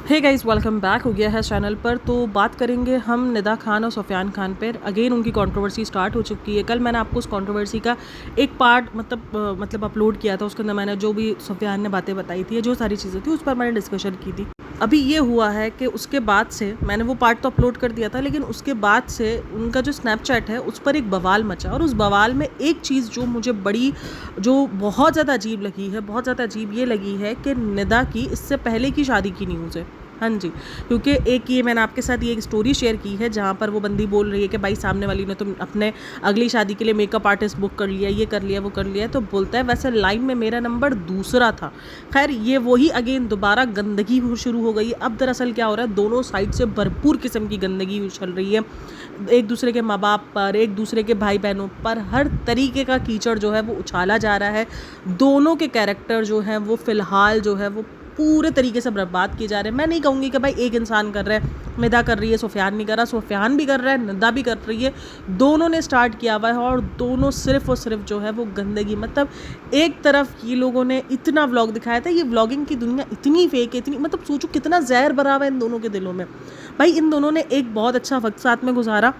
Hey guys, welcome back हो गया है चैनल पर। तो बात करेंगे हम निदा खान और सुफियान खान पर। अगेन उनकी कंट्रोवर्सी स्टार्ट हो चुकी है। कल मैंने आपको उस कंट्रोवर्सी का एक पार्ट मतलब अपलोड किया था। उसके अंदर मैंने जो भी सुफियान ने बातें बताई थी, जो सारी चीज़ें थी, उस पर मैंने डिस्कशन की थी। अभी ये हुआ है कि उसके बाद से मैंने वो पार्ट तो अपलोड कर दिया था, लेकिन उसके बाद से उनका जो स्नैपचैट है उस पर एक बवाल मचा। और उस बवाल में एक चीज़ जो मुझे जो बहुत ज़्यादा अजीब लगी है, बहुत ज़्यादा अजीब ये लगी है कि निदा की इससे पहले की शादी की न्यूज़ है। हाँ जी, क्योंकि एक ये मैंने आपके साथ ये एक स्टोरी शेयर की है जहाँ पर वो बंदी बोल रही है कि भाई सामने वाली ने तो अपने अगली शादी के लिए मेकअप आर्टिस्ट बुक कर लिया, ये कर लिया, वो कर लिया। तो बोलता है वैसे लाइन में मेरा नंबर दूसरा था। खैर, ये वही अगेन दोबारा गंदगी शुरू हो गई। अब दरअसल क्या हो रहा है, दोनों साइड से भरपूर किस्म की गंदगी उछल रही है। एक दूसरे के माँ बाप पर, एक दूसरे के भाई बहनों पर, हर तरीके का कीचड़ जो है वो उछाला जा रहा है। दोनों के कैरेक्टर जो हैं वो फ़िलहाल जो है वो पूरे तरीके से बर्बाद किए जा रहे हैं। मैं नहीं कहूँगी कि भाई एक इंसान कर रहा है, निदा कर रही है, सुफियान नहीं कर रहा, सुफियान भी कर रहा है, निदा भी कर रही है। दोनों ने स्टार्ट किया हुआ है और दोनों सिर्फ और सिर्फ जो है वो गंदगी। मतलब एक तरफ ये लोगों ने इतना व्लॉग दिखाया था, ये व्लॉगिंग की दुनिया इतनी फेक है, इतनी मतलब सोचो कितना जहर भरा हुआ है इन दोनों के दिलों में। भाई इन दोनों ने एक बहुत अच्छा वक्त साथ में गुजारा,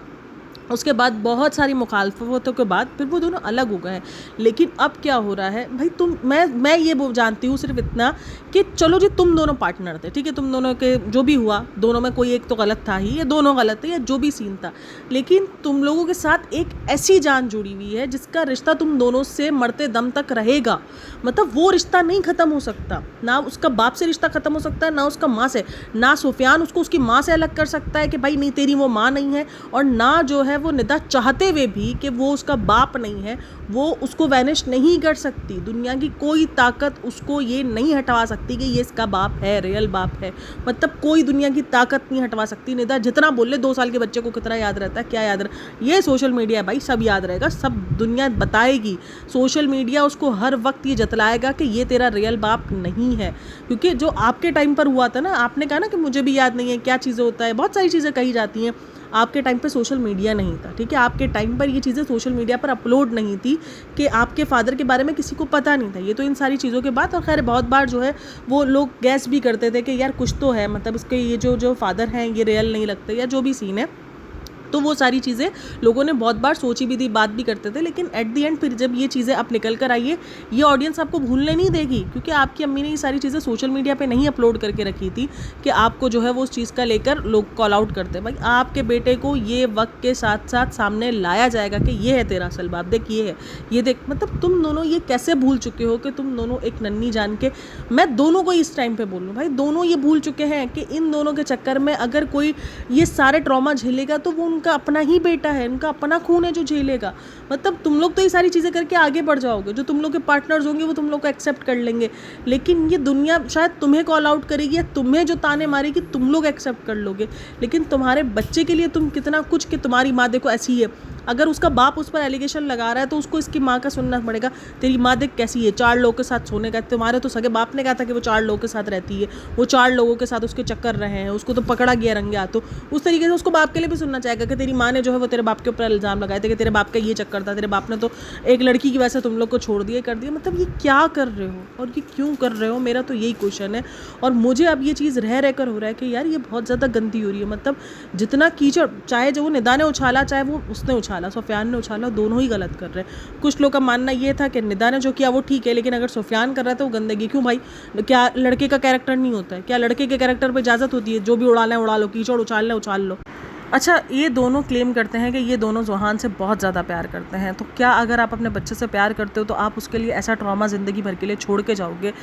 उसके बाद बहुत सारी मुखालफतों के बाद फिर वो दोनों अलग हो गए हैं। लेकिन अब क्या हो रहा है भाई, मैं ये जानती हूँ सिर्फ इतना कि चलो जी तुम दोनों पार्टनर थे, ठीक है, तुम दोनों के जो भी हुआ, दोनों में कोई एक तो गलत था ही, या दोनों गलत थे, या जो भी सीन था, लेकिन तुम लोगों के साथ एक ऐसी जान जुड़ी हुई है जिसका रिश्ता तुम दोनों से मरते दम तक रहेगा। मतलब वो रिश्ता नहीं ख़त्म हो सकता। ना उसका बाप से रिश्ता ख़त्म हो सकता है, ना उसका माँ से। ना सुफियान उसको उसकी माँ से अलग कर सकता है कि भाई नहीं तेरी वो माँ नहीं है, और ना जो है वो निदा चाहते हुए भी कि वो उसका बाप नहीं है, वो उसको वैनिश नहीं कर सकती। दुनिया की कोई ताकत उसको ये नहीं हटवा सकती कि ये इसका बाप है, रियल बाप है। मतलब कोई दुनिया की ताकत नहीं हटवा सकती। निदा जितना बोले 2 साल के बच्चे को कितना याद रहता है, क्या याद रहे, ये सोशल मीडिया है भाई, सब याद रहेगा, सब दुनिया बताएगी। सोशल मीडिया उसको हर वक्त ये जतलाएगा कि ये तेरा रियल बाप नहीं है। क्योंकि जो आपके टाइम पर हुआ था ना, आपने कहा ना कि मुझे भी याद नहीं है क्या चीज़ें होता है, बहुत सारी चीज़ें कही जाती हैं। आपके टाइम पे सोशल मीडिया नहीं था, ठीक है, आपके टाइम पर ये चीज़ें सोशल मीडिया पर अपलोड नहीं थी कि आपके फादर के बारे में किसी को पता नहीं था। ये तो इन सारी चीज़ों के बाद, और खैर बहुत बार जो है वो लोग गैस भी करते थे कि यार कुछ तो है, मतलब इसके ये जो फादर हैं ये रियल नहीं लगते, या जो भी सीन है। तो वो सारी चीज़ें लोगों ने बहुत बार सोची भी थी, बात भी करते थे। लेकिन एट दी एंड फिर जब ये चीज़ें अब निकल कर आई है, ये ऑडियंस आपको भूलने नहीं देगी, क्योंकि आपकी अम्मी ने ये सारी चीज़ें सोशल मीडिया पे नहीं अपलोड करके रखी थी कि आपको जो है वो उस चीज़ का लेकर लोग कॉल आउट करते हैं। भाई आपके बेटे को ये वक्त के साथ साथ सामने लाया जाएगा कि ये है तेरा असल बाप, देख ये है, ये देख। मतलब तुम दोनों ये कैसे भूल चुके हो कि तुम दोनों एक नन्ही जान के, मैं दोनों को इस टाइम पर बोल लूँ भाई, दोनों ये भूल चुके हैं कि इन दोनों के चक्कर में अगर कोई ये सारे ट्रॉमा झेलेगा तो वो उनका अपना ही बेटा है, उनका अपना खून है जो झेलेगा। मतलब तुम लोग तो ये सारी चीज़ें करके आगे बढ़ जाओगे, जो तुम लोग के पार्टनर्स होंगे वो तुम लोग को एक्सेप्ट कर लेंगे, लेकिन ये दुनिया शायद तुम्हें कॉल आउट करेगी या तुम्हें जो ताने मारेगी तुम लोग एक्सेप्ट कर लोगे। लेकिन तुम्हारे बच्चे के लिए तुम कितना कुछ कि तुम्हारी माँ देखो ऐसी है, अगर उसका बाप उस पर एलिगेशन लगा रहा है तो उसको इसकी माँ का सुनना पड़ेगा। तेरी माँ देख कैसी है, 4 लोगों के साथ सोने का, तुम्हारे तो सगे बाप ने कहा था कि वो 4 लोगों के साथ रहती है, वो 4 लोगों के साथ उसके चक्कर रहे हैं, उसको तो पकड़ा गया रंगे हाथों। उस तरीके से उसको बाप के लिए भी सुनना चाहेगा कि तेरी माँ ने जो है वो तेरे बाप के ऊपर इल्ज़ाम लगाए थे कि तेरे बाप का ये चक्कर था, तेरे बाप ने तो एक लड़की की वजह से तुम लोग को छोड़ दिया, कर दिया। मतलब ये क्या कर रहे हो और ये क्यों कर रहे हो, मेरा तो यही क्वेश्चन है। और मुझे अब ये चीज़ रह रहकर हो रहा है कि यार ये बहुत ज़्यादा गंदी हो रही है। मतलब जितना कीचड़, चाहे जो वो निदा ने उछाला, चाहे वो उसने उछाला, सुफियान ने उछाला, दोनों ही गलत कर रहे हैं। कुछ लोग का मानना ये था कि निदा ने जो किया वो ठीक है, लेकिन अगर सुफियान कर रहा है तो वो गंदगी क्यों भाई? क्या लड़के का कैरेक्टर नहीं होता है? क्या लड़के के कैरेक्टर पर इजाज़त होती है जो भी उड़ाना है उड़ा लो, कीचड़ उछालना है उछाल लो? अच्छा, ये दोनों क्लेम करते हैं कि ये दोनों ज़ोहान से बहुत ज़्यादा प्यार करते हैं। तो क्या अगर आप अपने बच्चे से प्यार करते हो तो आप उसके लिए ऐसा ट्रॉमा ज़िंदगी भर के लिए छोड़ के जाओगे?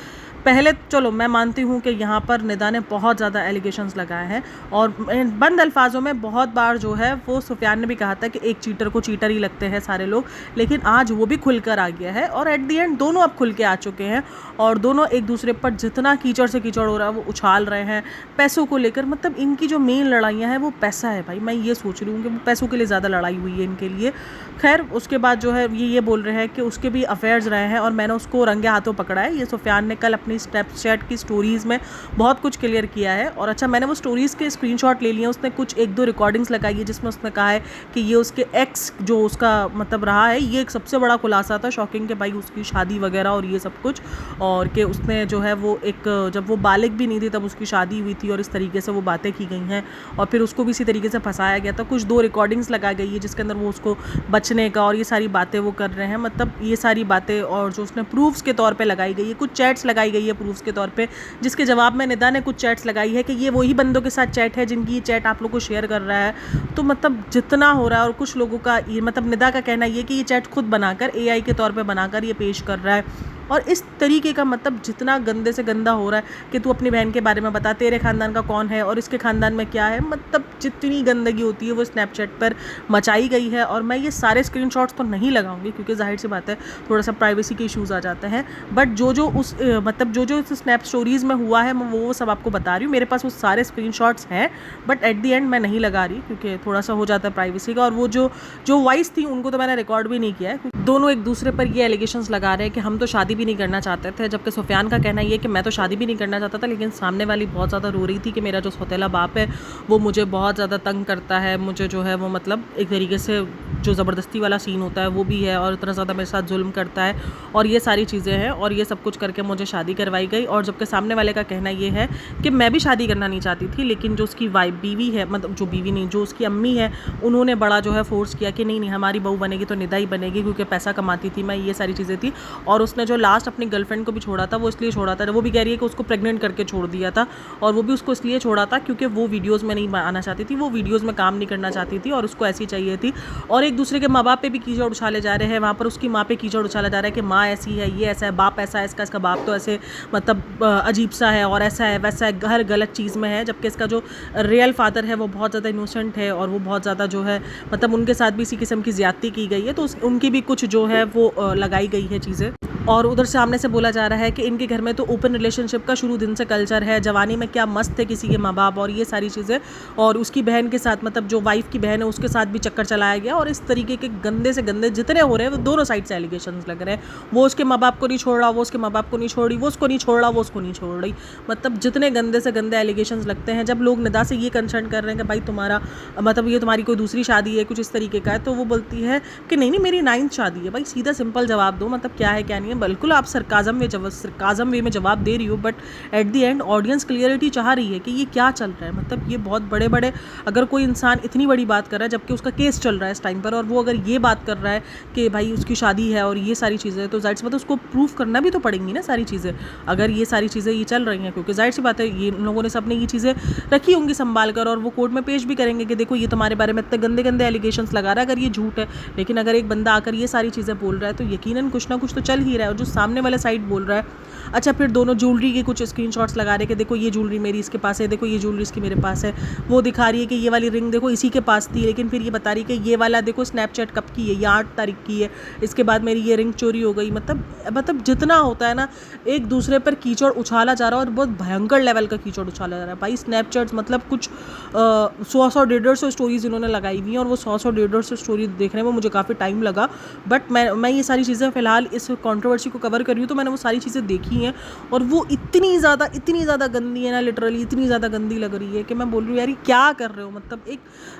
पहले चलो मैं मानती हूँ कि यहाँ पर निदा ने बहुत ज़्यादा एलिगेशंस लगाए हैं, और बंद अल्फाजों में बहुत बार जो है वो सुफियान ने भी कहा था कि एक चीटर को चीटर ही लगते हैं सारे लोग। लेकिन आज वो भी खुलकर आ गया है, और एट दी एंड दोनों अब खुल के आ चुके हैं, और दोनों एक दूसरे पर जितना कीचड़ से कीचड़ हो रहा है वो उछाल रहे हैं पैसों को लेकर। मतलब इनकी जो मेन लड़ाइयाँ हैं वो पैसा है भाई। मैं ये सोच रही हूँ कि वो पैसों के लिए ज़्यादा लड़ाई हुई है इनके लिए। खैर उसके बाद जो है ये बोल रहे हैं कि उसके भी अफेयर्स रहे हैं और मैंने उसको रंगे हाथों पकड़ा है। ये सुफियान ने कल अपनी स्नैपचैट की स्टोरीज़ में बहुत कुछ क्लियर किया है। और अच्छा, मैंने वो स्टोरीज़ के स्क्रीनशॉट ले लिए हैं। उसने कुछ 1-2 रिकॉर्डिंग्स लगाई है जिसमें उसने कहा है कि ये उसके एक्स जो उसका मतलब रहा है, ये एक सबसे बड़ा खुलासा था शॉकिंग, कि भाई उसकी शादी वगैरह और ये सब कुछ, और कि उसने जो है वो एक जब वो बालिग भी नहीं थी तब उसकी शादी हुई थी और इस तरीके से वो बातें की गई हैं और फिर उसको भी इसी तरीके से फंसाया गया था। कुछ 2 रिकॉर्डिंग्स लगाई गई है जिसके अंदर वो उसको बचने का और ये सारी बातें वो कर रहे हैं। मतलब ये सारी बातें और जो उसने प्रूफ्स के तौर पे लगाई गई है, कुछ चैट्स लगाई गई है प्रूफ्स के तौर पे, जिसके जवाब में निदा ने कुछ चैट्स लगाई है कि ये वही बंदों के साथ चैट है जिनकी ये चैट आप लोग को शेयर कर रहा है। तो मतलब जितना हो रहा है, और कुछ लोगों का ये मतलब निदा का कहना ये कि ये चैट खुद बनाकर एआई के तौर पे बनाकर ये पेश कर रहा है। और इस तरीके का मतलब जितना गंदे से गंदा हो रहा है कि तू अपनी बहन के बारे में बता, तेरे ख़ानदान का कौन है और इसके ख़ानदान में क्या है, मतलब जितनी गंदगी होती है वो स्नैपचैट पर मचाई गई है। और मैं ये सारे स्क्रीनशॉट्स तो नहीं लगाऊंगी क्योंकि जाहिर सी बात है थोड़ा सा प्राइवेसी के इश्यूज़ आ जाते हैं, बट जो उस मतलब जो स्नैप स्टोरीज़ में हुआ है मैं वो सब आपको बता रही हूँ। मेरे पास वो सारे स्क्रीनशॉट्स हैं, बट एट दी एंड मैं नहीं लगा रही क्योंकि थोड़ा सा हो जाता है प्राइवेसी का। और वो जो वॉइस थी उनको तो मैंने रिकॉर्ड भी नहीं किया है। दोनों एक दूसरे पर ये एलिगेशंस लगा रहे हैं कि हम तो शादी भी नहीं करना चाहते थे, जबकि सुफियान का कहना ये कि मैं तो शादी भी नहीं करना चाहता था, लेकिन सामने वाली बहुत ज़्यादा रो रही थी कि मेरा जो सौतेला बाप है वो मुझे बहुत ज़्यादा तंग करता है, मुझे जो है वो मतलब एक तरीके से जो ज़बरदस्ती वाला सीन होता है वो भी है और इतना ज़्यादा मेरे साथ जुल्म करता है और ये सारी चीज़ें हैं और ये सब कुछ करके मुझे शादी करवाई गई। और जबकि सामने वाले का कहना ये है कि मैं भी शादी करना नहीं चाहती थी, लेकिन जो उसकी बीवी है, मतलब जो बीवी नहीं, जो उसकी अम्मी है, उन्होंने बड़ा जो है फोर्स किया कि नहीं हमारी बहू बनेगी तो निदा ही बनेगी क्योंकि पैसा कमाती थी, मैं ये सारी चीज़ें थी। और उसने जो लास्ट अपनी गर्लफ्रेंड को भी छोड़ा था वो इसलिए छोड़ा था, वो भी कह रही है कि उसको प्रेग्नेंट करके छोड़ दिया था, और वो भी उसको इसलिए छोड़ा था क्योंकि वो वीडियोज़ में नहीं आना चाहती थी, वो वीडियोज़ में काम नहीं करना चाहती थी और उसको ऐसी चाहिए थी। और एक दूसरे के माँ बाप पे भी कीचड़ उछाले जा रहे हैं, वहाँ पर उसकी माँ पे कीचड़ उछाला जा रहा है कि माँ ऐसी है, ये ऐसा है, बाप ऐसा है, इसका बाप तो ऐसे मतलब अजीब सा है और ऐसा है वैसा है, हर गलत चीज़ में है। जबकि इसका जो रियल फादर है वो बहुत ज़्यादा इनोसेंट है और वो बहुत ज़्यादा जो है मतलब उनके साथ भी इसी किस्म की ज़्यादती की गई है, तो उनकी भी कुछ जो है वो लगाई गई है चीज़ें। और उधर सामने से बोला जा रहा है कि इनके घर में तो ओपन रिलेशनशिप का शुरू दिन से कल्चर है, जवानी में क्या मस्त थे किसी के माँ बाप और ये सारी चीज़ें। और उसकी बहन के साथ मतलब जो वाइफ की बहन है उसके साथ भी चक्कर चलाया गया और इस तरीके के गंदे से गंदे जितने हो रहे हैं वो दोनों साइड से एलिगेशंस लग रहे हैं। वो उसके माँ बाप को नहीं छोड़ रहा, वो उसके माँ बाप को नहीं छोड़ रही, वो उसको नहीं छोड़ रहा, वो उसको नहीं छोड़ रही। मतलब जितने गंदे से गंदे एलिगेशंस लगते हैं, जब लोग निदा से ये कंसर्न कर रहे हैं कि भाई तुम्हारा मतलब ये तुम्हारी कोई दूसरी शादी है, कुछ इस तरीके का है, तो वो बोलती है कि नहीं मेरी 9th शादी है। भाई सीधा सिंपल जवाब दो, मतलब क्या है क्या नहीं है। बिल्कुल आप सरकाज़म वे में जवाब दे रही हो, but at the and audience clarity चाह रही है कि ये क्या चल रहा है। मतलब ये बहुत बड़े बड़े, अगर कोई इंसान इतनी बड़ी बात कर रहा है जबकि उसका केस चल रहा है इस टाइम पर, और वो अगर ये बात कर रहा है कि भाई उसकी शादी है और ये सारी चीज़ें, तो जाहिर सी बात है उसको प्रूफ करना भी तो पड़ेंगी ना सारी चीज़ें, अगर ये सारी चीज़ें ये चल रही हैं। क्योंकि जाहिर सी बात है ये लोगों ने सबने ये चीज़ें रखी होंगी संभाल कर और वो कोर्ट में पेश भी करेंगे कि देखो ये तुम्हारे बारे में इतने गंदे गंदे एलिगेशंस लगा रहा है, अगर ये झूठ है। लेकिन अगर एक बंदा आकर ये सारी चीज़ें बोल रहा है तो यकीनन कुछ ना कुछ तो चल ही रहा है। और जो सामने वाला साइड बोल रहा है, अच्छा फिर दोनों ज्वेलरी के कुछ स्क्रीनशॉट्स लगा रहे हैं कि देखो ये ज्वेलरी मेरी इसके पास है, देखो ये ज्वेलरी इसकी मेरे पास है। वो दिखा रही है कि ये वाली रिंग देखो इसी के पास थी, लेकिन फिर ये बता रही है कि ये वाला देखो स्नैपचैट कब की है, ये 8 तारीख की है, इसके बाद मेरी ये रिंग चोरी हो गई। मतलब जितना होता है ना एक दूसरे पर कीचड़ उछाला जा रहा है और बहुत भयंकर लेवल का कीचड़ उछाला जा रहा है। भाई स्नैपचैट्स मतलब कुछ 100 150 स्टोरीज इन्होंने लगाई हुई हैं और वो 100 150 स्टोरी देखने में मुझे काफ़ी टाइम लगा। बट मैं ये सारी चीज़ें फ़िलहाल इस कंट्रोवर्सी को कवर कर रही हूँ, तो मैंने वो सारी चीज़ें देखी हैं और वो इतनी ज़्यादा गंदी है ना, लिटरली इतनी ज़्यादा गंदी लग रही है कि मैं बोल रही हूँ यार ये क्या कर रहे हो। मतलब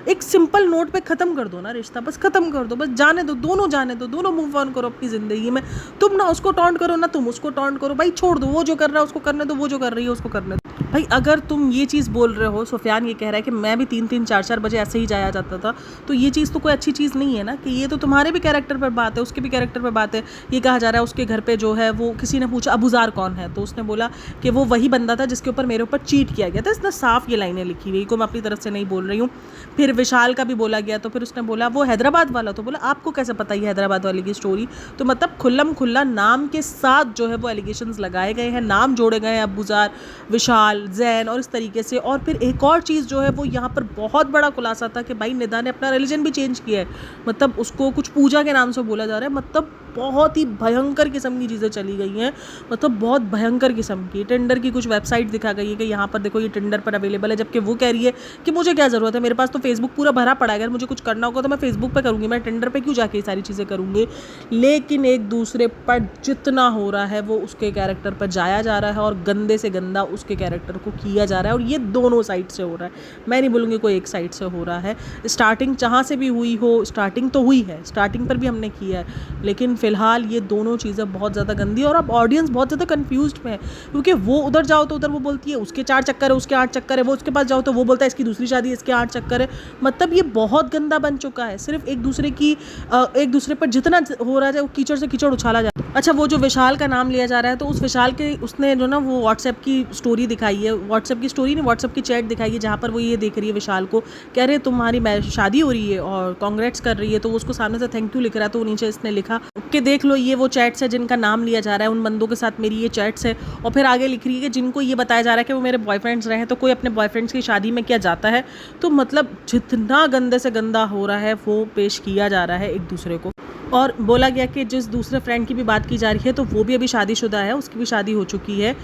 एक सिंपल नोट पे ख़त्म कर दो ना रिश्ता, बस ख़त्म कर दो, बस जाने दो, दोनों जाने दो, दोनों मूव ऑन करो अपनी ज़िंदगी में। तुम ना उसको टॉन्ट करो ना तुम उसको टॉन्ट करो, भाई छोड़ दो, वो जो कर रहा है उसको करने दो, वो जो कर रही है उसको करने दो। भाई अगर तुम ये चीज़ बोल रहे हो, सुफियान ये कह रहा है कि मैं भी 3-3 4-4 बजे ऐसे ही जाया जाता था, तो ये चीज़ तो कोई अच्छी चीज़ नहीं है ना, कि ये तो तुम्हारे भी कैरेक्टर पर बात है, उसके भी कैरेक्टर पर बात है। ये कहा जा रहा है उसके घर पे जो है वो, किसी ने पूछा अबूज़ार कौन है, तो उसने बोला कि वो वही बंदा था जिसके ऊपर मेरे ऊपर चीट किया गया था। इसने साफ ये लाइनें लिखी हुई को मैं अपनी तरफ से नहीं बोल रही हूँ। फिर विशाल का भी बोला गया, तो फिर उसने बोला वो हैदराबाद वाला, तो बोला आपको कैसे पता ये हैदराबाद वाले की स्टोरी। तो मतलब खुल्लम खुल्ला नाम के साथ जो है वो एलिगेशंस लगाए गए हैं, नाम जोड़े गए हैं अबूज़ार, विशाल, जैन और इस तरीके से। और फिर एक और चीज़ जो है वो यहाँ पर बहुत बड़ा खुलासा था कि भाई निदा ने अपना रिलीजन भी चेंज किया है, मतलब उसको कुछ पूजा के नाम से बोला जा रहा है। मतलब बहुत ही भयंकर किस्म की चीज़ें चली गई हैं, मतलब बहुत भयंकर किस्म की। टिंडर की कुछ वेबसाइट दिखा गई है कि यहाँ पर देखो ये टिंडर पर अवेलेबल है, जबकि वो कह रही है कि मुझे क्या ज़रूरत है, मेरे पास तो फेसबुक पूरा भरा पड़ा है, अगर मुझे कुछ करना होगा तो मैं फेसबुक पे करूँगी, मैं टिंडर पे क्यों जाके ये सारी चीज़ें करूँगी। लेकिन एक दूसरे पर जितना हो रहा है वो उसके कैरेक्टर पर जाया जा रहा है और गंदे से गंदा उसके कैरेक्टर को किया जा रहा है, और ये दोनों साइड से हो रहा है। मैं नहीं बोलूँगी कोई एक साइड से हो रहा है। स्टार्टिंग जहाँ से भी हुई हो, स्टार्टिंग तो हुई है, स्टार्टिंग पर भी हमने किया है, लेकिन फ़िलहाल ये दोनों चीज़ें बहुत ज़्यादा गंदी है और अब ऑडियंस बहुत ज़्यादा कन्फ्यूज्ड में है, क्योंकि वो उधर जाओ तो उधर वो बोलती है उसके 4 चक्कर है, उसके 8 चक्कर है, वो उसके पास जाओ तो वो बोलता है इसकी दूसरी शादी है, इसके 8 चक्कर है। मतलब ये बहुत गंदा बन चुका है। सिर्फ एक दूसरे पर जितना हो रहा है वो कीचड़ से कीचड़ उछाला जा रहा है। अच्छा, वो जो विशाल का नाम लिया जा रहा है, तो उस विशाल के उसने जो ना वो व्हाट्सएप की स्टोरी दिखाई है, व्हाट्सएप की स्टोरी नहीं, व्हाट्सएप की चैट दिखाई है, जहाँ पर वो ये देख रही है विशाल को, कह रहे तुम्हारी शादी हो रही है और कांग्रेट्स कर रही है, तो उसको सामने से थैंक यू लिख रहा है, तो नीचे इसने लिखा कि देख लो ये वो चैट्स है जिनका नाम लिया जा रहा है, उन बंदों के साथ मेरी ये चैट्स है। और फिर आगे लिख रही है कि जिनको ये बताया जा रहा है कि वो मेरे बॉयफ्रेंड्स रहे हैं, तो कोई अपने बॉयफ्रेंड्स की शादी में क्या जाता है। तो मतलब जितना गंदे से गंदा हो रहा है वो पेश किया जा रहा है एक दूसरे को। और बोला गया कि जिस दूसरे फ्रेंड की भी बात की जा रही है तो वो भी अभी शादीशुदा है, उसकी भी शादी हो चुकी है,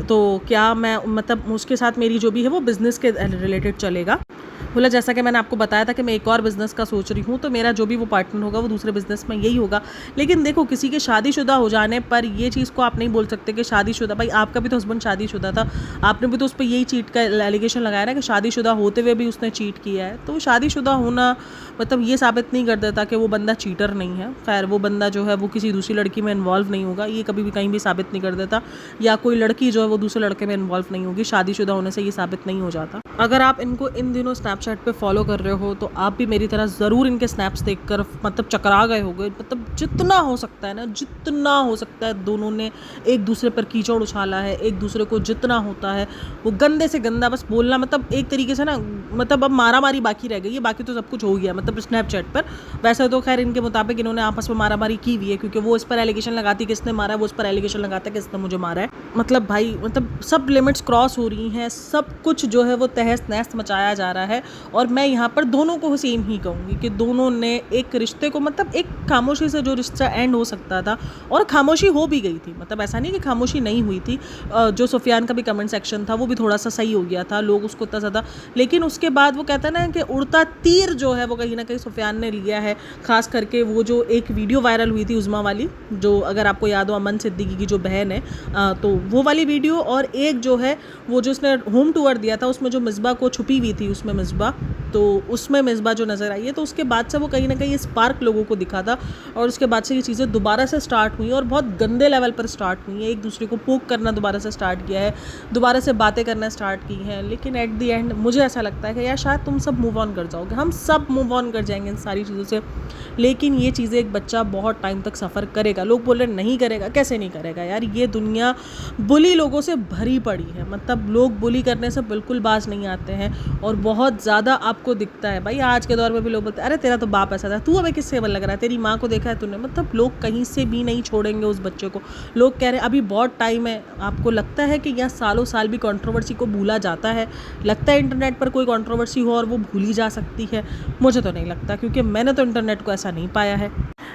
तो क्या मैं मतलब उसके साथ मेरी जो भी है वो बिज़नेस के रिलेटेड चलेगा। बोला जैसा कि मैंने आपको बताया था कि मैं एक और बिज़नेस का सोच रही हूँ, तो मेरा जो भी वो पार्टनर होगा वो दूसरे बिज़नेस में यही होगा। लेकिन देखो, किसी के शादीशुदा हो जाने पर ये चीज़ को आप नहीं बोल सकते कि शादीशुदा, भाई आपका भी तो हस्बैंड शादीशुदा था, आपने भी तो उस पर यही चीट का एलिगेशन लगाया ना कि शादीशुदा होते हुए भी उसने चीट किया है। तो शादीशुदा होना मतलब ये साबित नहीं कर देता कि वो बंदा चीटर नहीं है। खैर, वो बंदा जो है वो किसी दूसरी लड़की में इन्वॉल्व नहीं होगा, ये कभी भी कहीं भी साबित नहीं कर देता, या कोई लड़की जो है वो दूसरे लड़के में इन्वॉल्व नहीं होगी, शादीशुदा होने से ये साबित नहीं हो जाता। अगर आप इनको इन दिनों स्नैपचैट पे फॉलो कर रहे हो तो आप भी मेरी तरह ज़रूर इनके स्नैप्स देखकर मतलब चकरा गए होगे। मतलब जितना हो सकता है ना, जितना हो सकता है दोनों ने एक दूसरे पर कीचड़ उछाला है, एक दूसरे को जितना होता है वो गंदे से गंदा बस बोलना, मतलब एक तरीके से ना, मतलब अब मारा मारी बाकी रह गई है, बाकी तो सब कुछ हो गया मतलब स्नैपचैट पर। वैसे तो खैर इनके मुताबिक इन्होंने आपस में मारा मारी की हुई है, क्योंकि वो इस पर एलिगेशन लगाती है कि इसने मारा है, वो उस पर एलिगेशन लगाता है कि इसने मुझे मारा है। मतलब भाई, मतलब सब लिमिट्स क्रॉस हो रही हैं, सब कुछ जो है वो तहस नहस मचाया जा रहा है। और मैं यहाँ पर दोनों को सेम ही कहूँगी कि दोनों ने एक रिश्ते को, मतलब एक खामोशी से जो रिश्ता एंड हो सकता था, और खामोशी हो भी गई थी, मतलब ऐसा नहीं कि खामोशी नहीं हुई थी। जो सुफियान का भी कमेंट सेक्शन था वो भी थोड़ा सा सही हो गया था, लोग उसको इतना ज़्यादा, लेकिन उसके बाद वो कहता है ना कि उड़ता तीर जो है वो कहीं ना कहीं सुफियान ने लिया है। खास करके वो जो एक वीडियो वायरल हुई थी उज़मा वाली, जो अगर आपको याद हो अमन सिद्दीकी की जो बहन है, तो वो वाली वीडियो, और एक जो है वो जो उसने होम टूर दिया था उसमें जो मिसबा को छुपी हुई थी, उसमें मिसबा, तो उसमें मिसबा जो नज़र आई है, तो उसके बाद से वो कहीं ना कहीं स्पार्क लोगों को दिखा था, और उसके बाद से ये चीज़ें दोबारा से स्टार्ट हुई और बहुत गंदे लेवल पर स्टार्ट हुई हैं। एक दूसरे को पोक करना दोबारा से स्टार्ट किया है, दोबारा से बातें करना स्टार्ट की हैं। लेकिन एट दी एंड मुझे ऐसा लगता है कि यार शायद तुम सब मूव ऑन कर जाओगे, हम सब मूव ऑन कर जाएंगे इन सारी चीज़ों से, लेकिन ये चीज़ें एक बच्चा बहुत टाइम तक सफ़र करेगा। लोग बोल रहे नहीं करेगा, कैसे नहीं करेगा यार, ये दुनिया बुली लोगों से भरी पड़ी है, मतलब लोग बुली करने से बिल्कुल बाज नहीं आते हैं, और बहुत ज़्यादा आपको दिखता है। भाई आज के दौर में भी लोग बोलते हैं अरे तेरा तो बाप ऐसा था, तू हमें किससे बल लग रहा है, तेरी माँ को देखा है तूने, मतलब लोग कहीं से भी नहीं छोड़ेंगे उस बच्चे को। लोग कह रहे हैं अभी बहुत टाइम है। आपको लगता है कि यहाँ सालों साल भी कंट्रोवर्सी को भूला जाता है? लगता है इंटरनेट पर कोई कंट्रोवर्सी हो और वो भूली जा सकती है? मुझे तो नहीं लगता, क्योंकि मैंने तो इंटरनेट को ऐसा नहीं पाया है।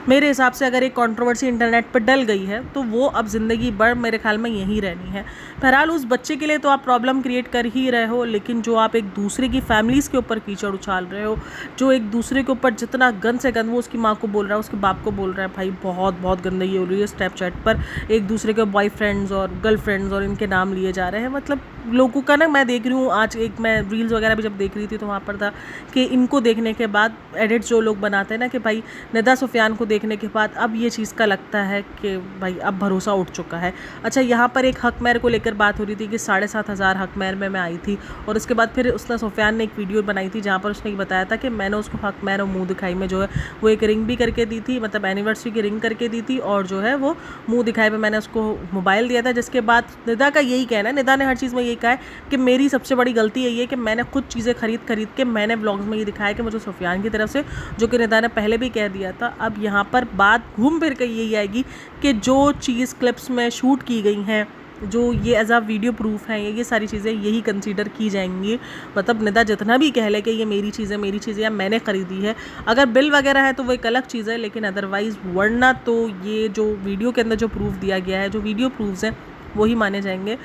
मेरे हिसाब से अगर एक कंट्रोवर्सी इंटरनेट पर डल गई है तो वो अब ज़िंदगी भर मेरे ख्याल में यहीं रहनी है। बहरहाल उस बच्चे के लिए तो आप प्रॉब्लम क्रिएट कर ही रहे हो, लेकिन जो आप एक दूसरे की फैमिलीज़ के ऊपर कीचड़ उछाल रहे हो, जो एक दूसरे के ऊपर जितना गंद से गंद, वो उसकी माँ को बोल रहा है, उसके बाप को बोल रहा है, भाई बहुत बहुत गंदगी हो रही है स्नैपचैट पर। एक दूसरे के बॉयफ्रेंड्स और गर्लफ्रेंड्स और इनके नाम लिए जा रहे हैं। मतलब लोगों का ना, मैं देख रही हूँ आज, एक मैं रील्स वगैरह भी जब देख रही थी तो वहाँ पर था कि इनको देखने के बाद एडिट्स जो लोग बनाते हैं ना कि भाई निदा सुफियान को देखने के बाद अब ये चीज़ का लगता है कि भाई अब भरोसा उठ चुका है। अच्छा, यहाँ पर एक हक महर को लेकर बात हो रही थी कि 7,500 हक महर में मैं आई थी, और उसके बाद फिर उसने सुफियान ने एक वीडियो बनाई थी जहाँ पर उसने बताया था कि मैंने उसको हक महर और मुँह दिखाई में जो है वो एक रिंग भी करके दी थी, मतलब एनिवर्सरी की रिंग करके दी थी, और जो है वो मुँह दिखाई में मैंने उसको मोबाइल दिया था। जिसके बाद निदा का यही कहना है, निदा ने हर चीज़ में यही कहा है कि मेरी सबसे बड़ी गलती यही है कि मैंने खुद चीज़ें खरीद के मैंने व्लॉग्स में ये दिखाया कि मुझे सुफियान की तरफ से, जो कि निदा ने पहले भी कह दिया था। अब यहाँ पर बात घूम फिर कर यही आएगी कि जो चीज़ क्लिप्स में शूट की गई हैं जो ये एज आ वीडियो प्रूफ है, ये सारी चीज़ें यही कंसीडर की जाएंगी। मतलब निदा जितना भी कह ले कि ये मेरी चीज़ है या मैंने ख़रीदी है, अगर बिल वगैरह है तो वो एक अलग चीज़ है, लेकिन अदरवाइज़ वरना तो ये जो वीडियो के अंदर जो प्रूफ दिया गया है, जो वीडियो प्रूफ्स हैं वही माने जाएंगे।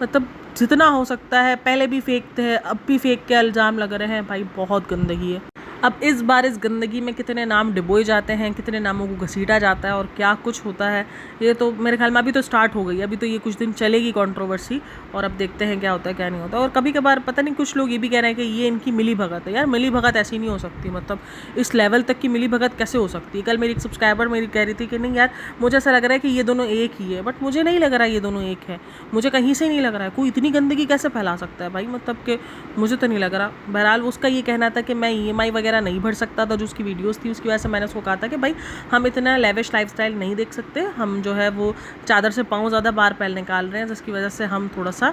मतलब जितना हो सकता है, पहले भी फेक थे, अब भी फेक के इल्ज़ाम लग रहे हैं, भाई बहुत गंदगी है। अब इस बार इस गंदगी में कितने नाम डुबोए जाते हैं, कितने नामों को घसीटा जाता है और क्या कुछ होता है, ये तो मेरे ख्याल में अभी तो स्टार्ट हो गई, अभी तो ये कुछ दिन चलेगी कंट्रोवर्सी, और अब देखते हैं क्या होता है क्या नहीं होता। और कभी कभार पता नहीं, कुछ लोग ये भी कह रहे हैं कि ये इनकी मिली भगत है। यार मिली भगत ऐसी नहीं हो सकती, मतलब इस लेवल तक की मिली भगत कैसे हो सकती है। कल मेरी एक सब्सक्राइबर मेरी कह रही थी कि नहीं यार मुझे ऐसा लग रहा है कि ये दोनों एक ही है, बट मुझे नहीं लग रहा है ये दोनों एक है, मुझे कहीं से नहीं लग रहा है। कोई इतनी गंदगी कैसे फैला सकता है भाई, मतलब कि मुझे तो नहीं लग रहा। बहरहाल उसका ये कहना था कि मैं EMI वगैरह नहीं भर सकता था, जो उसकी वीडियोस थी उसकी वजह से। मैंने उसको कहा था कि भाई हम इतना लेविश लाइफस्टाइल नहीं देख सकते, हम जो है वो चादर से पाँव ज़्यादा बाहर पैर निकाल रहे हैं, जिसकी वजह से हम थोड़ा सा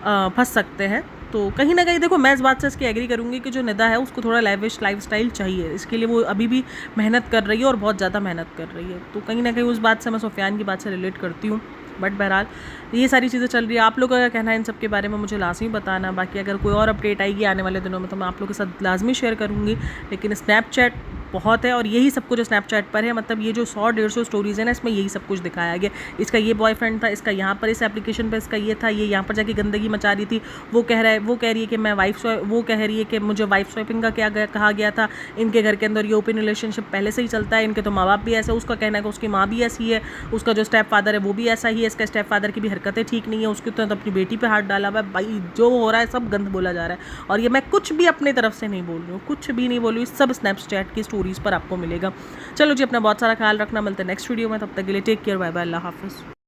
फंस सकते हैं। तो कहीं ना कहीं देखो, मैं इस बात से इसकी एग्री करूँगी कि जो निदा है उसको थोड़ा लेविश लाइफस्टाइल चाहिए, इसके लिए वो अभी भी मेहनत कर रही है और बहुत ज़्यादा मेहनत कर रही है। तो कहीं ना कहीं उस बात से मैं सुफियान की बात से रिलेट करती हूँ। बट बहरहाल ये सारी चीज़ें चल रही है। आप लोगों का क्या कहना है इन सब के बारे में मुझे लाजमी बताना। बाकी अगर कोई और अपडेट आएगी आने वाले दिनों में तो मैं आप लोगों के साथ लाजमी शेयर करूँगी। लेकिन स्नैपचैट बहुत है, और यही सब कुछ स्नैपचैट पर है। मतलब ये जो 100-150 स्टोरीज़ है ना, इसमें यही सब कुछ दिखाया गया। इसका ये बॉयफ्रेंड था, इसका यहाँ पर इस एप्लीकेशन पर इसका ये था, ये यहाँ पर जाके गंदगी मचा रही थी, वो कह रही है कि मैं वो कह रही है कि मुझे वाइफ स्वैपिंग का क्या कहा गया था। इनके घर के अंदर ये ओपन रिलेशनशिप पहले से ही चलता है, इनके तो माँ बाप भी ऐसे, उसका कहना है कि उसकी माँ भी ऐसी है, उसका जो स्टेप फादर है वो भी ऐसा ही है, इसका स्टेप फादर की भी हरकतें ठीक नहीं है, उसकी तो अपनी बेटी पे हाथ डाला हुआ है। भाई जो हो रहा है सब गंद बोला जा रहा है, और ये मैं कुछ भी अपनी तरफ से नहीं बोल रही हूँ, कुछ भी नहीं बोल रही हूँ, सब स्नैपचैट की स्टोरीज़ पर आपको मिलेगा। चलो जी, अपना बहुत सारा ख्याल रखना, मिलते हैं नेक्स्ट वीडियो में, तब तक के लिए टेक केयर, बाय बाय, अल्लाह हाफिज़।